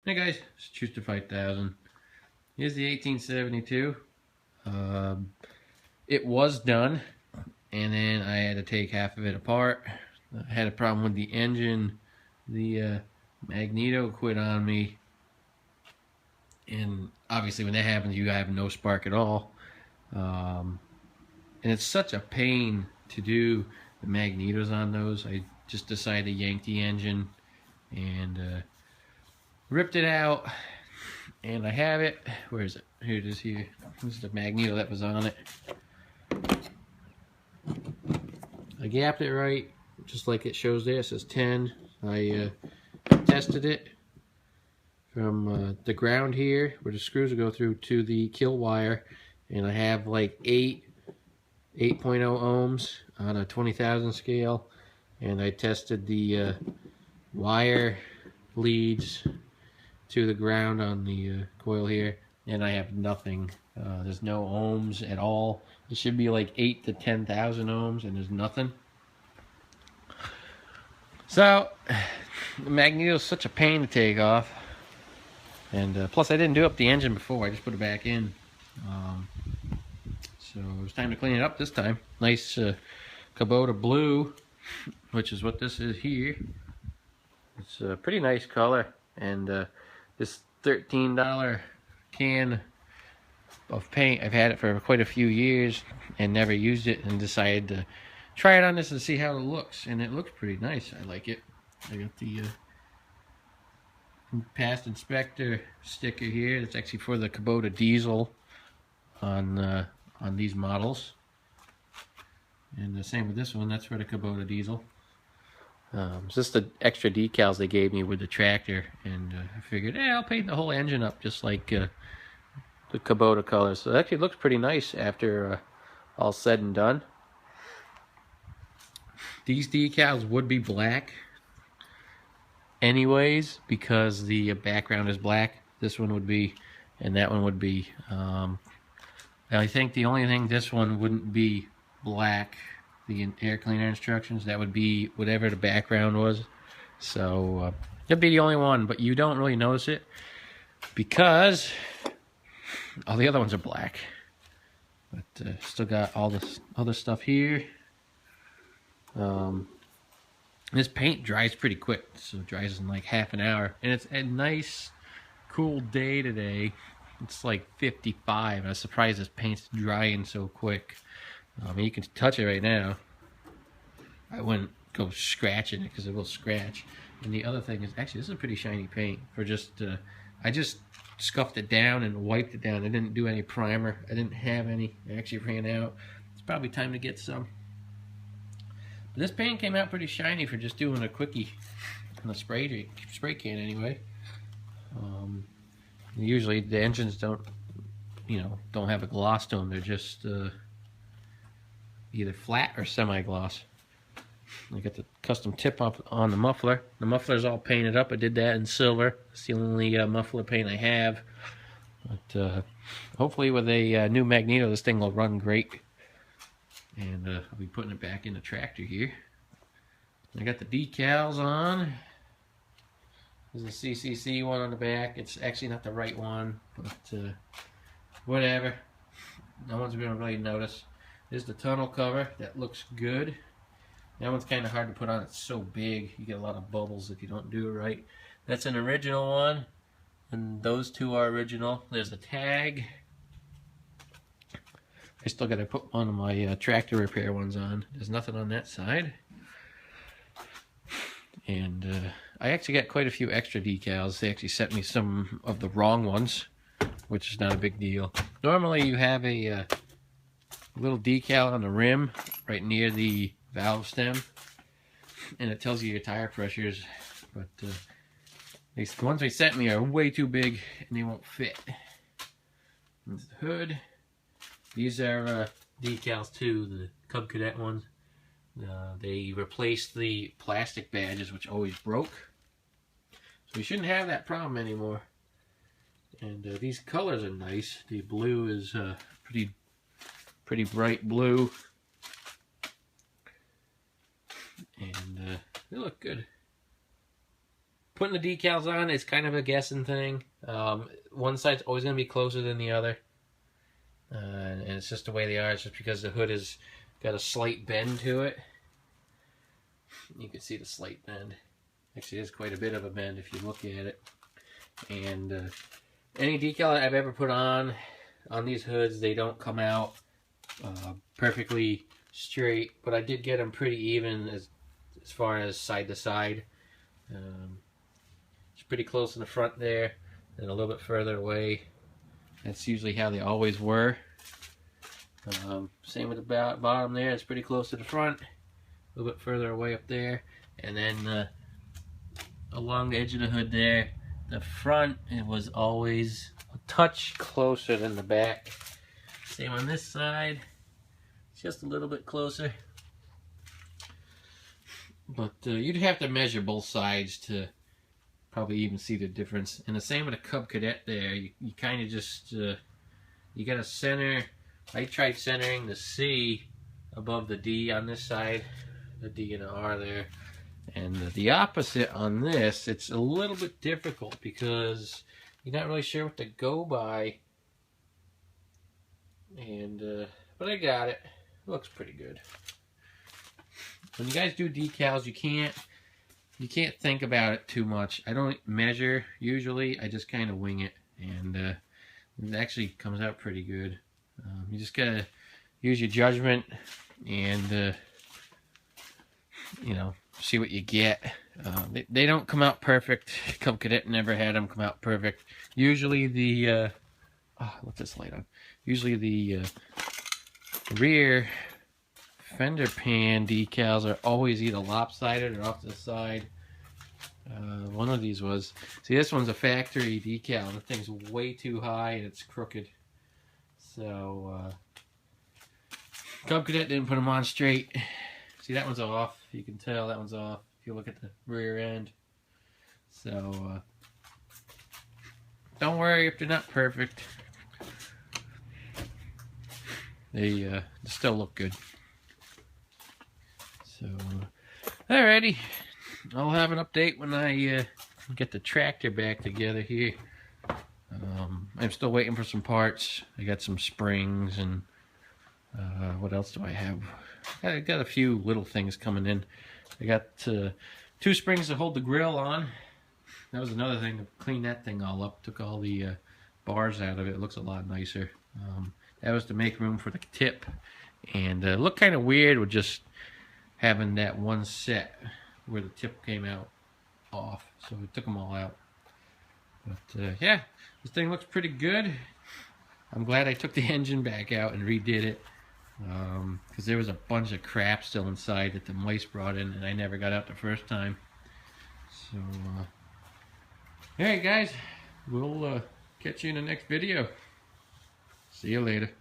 Hey guys, it's Chuster 5000. Here's the 1872. It was done, and then I had to take half of it apart. I had a problem with the engine. The magneto quit on me, and obviously when that happens you have no spark at all. And it's such a pain to do the magnetos on those. I just decided to yank the engine and ripped it out, and I have it. Where is it? Here it is. Here, this is the magneto that was on it. I gapped it right, just like it shows there. It says 10. I tested it from the ground here, where the screws will go through, to the kill wire, and I have like 8.0 ohms on a 20,000 scale, and I tested the wire leads to the ground on the coil here, and I have nothing. There's no ohms at all. It should be like 8 to 10,000 ohms, and there's nothing. So the magneto is such a pain to take off, and plus I didn't do up the engine before. I just put it back in. So it was time to clean it up this time. Nice Kubota blue, which is what this is here. It's a pretty nice color, and this $13 can of paint, I've had it for quite a few years and never used it, and decided to try it on this and see how it looks, and it looks pretty nice. I like it. I got the past inspector sticker here. It's actually for the Kubota diesel on these models, and the same with this one. That's for the Kubota diesel. It's just the extra decals they gave me with the tractor, and I figured, I'll paint the whole engine up just like the Kubota colors. So it actually looks pretty nice after all said and done. These decals would be black anyways, because the background is black. This one would be, and that one would be. I think the only thing this one wouldn't be black, the air cleaner instructions, that would be whatever the background was. So that'd be the only one, but you don't really notice it because all the other ones are black. But still got all this other stuff here. This paint dries pretty quick, so it dries in like half an hour, and it's a nice cool day today. It's like 55. I was surprised this paint's drying so quick. You can touch it right now. I wouldn't go scratching it because it will scratch. And the other thing is, actually, this is a pretty shiny paint. For just, I just scuffed it down and wiped it down. I didn't do any primer. I didn't have any. I actually ran out. It's probably time to get some. But this paint came out pretty shiny for just doing a quickie on a spray can anyway. Usually the engines don't have a gloss to them. They're just either flat or semi-gloss. I got the custom tip up on the muffler. The muffler's all painted up. I did that in silver. It's the only muffler paint I have. But hopefully with a new magneto, this thing will run great. And I'll be putting it back in the tractor here. I got the decals on. There's a CCC one on the back. It's actually not the right one, but whatever. No one's going to really notice. There's the tunnel cover. That looks good. That one's kind of hard to put on. It's so big. You get a lot of bubbles if you don't do it right. That's an original one, and those two are original. There's a tag. I still got to put one of my tractor repair ones on. There's nothing on that side. And I actually got quite a few extra decals. They actually sent me some of the wrong ones, which is not a big deal. Normally you have a little decal on the rim right near the valve stem, and it tells you your tire pressures. But the ones they sent me are way too big and they won't fit. There's the hood. These are decals too, the Cub Cadet ones. They replaced the plastic badges, which always broke. So we shouldn't have that problem anymore. And these colors are nice. The blue is pretty bright blue. And they look good. putting the decals on is kind of a guessing thing. One side's always going to be closer than the other. And it's just the way they are. It's just because the hood has got a slight bend to it. You can see the slight bend. Actually, there's quite a bit of a bend if you look at it. And any decal I've ever put on these hoods, they don't come out perfectly straight, but I did get them pretty even as far as side to side. It's pretty close in the front there, and a little bit further away. That's usually how they always were. Same with the bottom there. It's pretty close to the front, a little bit further away up there, and then along the edge of the hood there, the front, it was always a touch closer than the back. Same on this side, just a little bit closer. But you'd have to measure both sides to probably even see the difference. And the same with a Cub Cadet there. You kind of just, you got to center. I tried centering the C above the D on this side, the D and the R there. And the opposite on this, it's a little bit difficult because you're not really sure what to go by. And, but I got it. It looks pretty good. When you guys do decals, you can't think about it too much. I don't measure usually. I just kind of wing it, and it actually comes out pretty good. You just gotta use your judgment and you know, see what you get. They don't come out perfect. Cub Cadet never had them come out perfect. Usually the let this light on. Usually the rear fender pan decals are always either lopsided or off to the side. One of these was. See, this one's a factory decal, and the thing's way too high and it's crooked. So, Cub Cadet didn't put them on straight. See, that one's off. You can tell that one's off if you look at the rear end. So, don't worry if they're not perfect. They still look good. So, alrighty. I'll have an update when I get the tractor back together here. I'm still waiting for some parts. I got some springs and what else do I have? I got a few little things coming in. I got 2 springs to hold the grill on. That was another thing to clean that thing all up. Took all the bars out of it. It looks a lot nicer. That was to make room for the tip. And it looked kind of weird with just having that one set where the tip came out off. So we took them all out. But yeah, this thing looks pretty good. I'm glad I took the engine back out and redid it. Because there was a bunch of crap still inside that the mice brought in and I never got out the first time. So, alright guys, we'll catch you in the next video. See you later.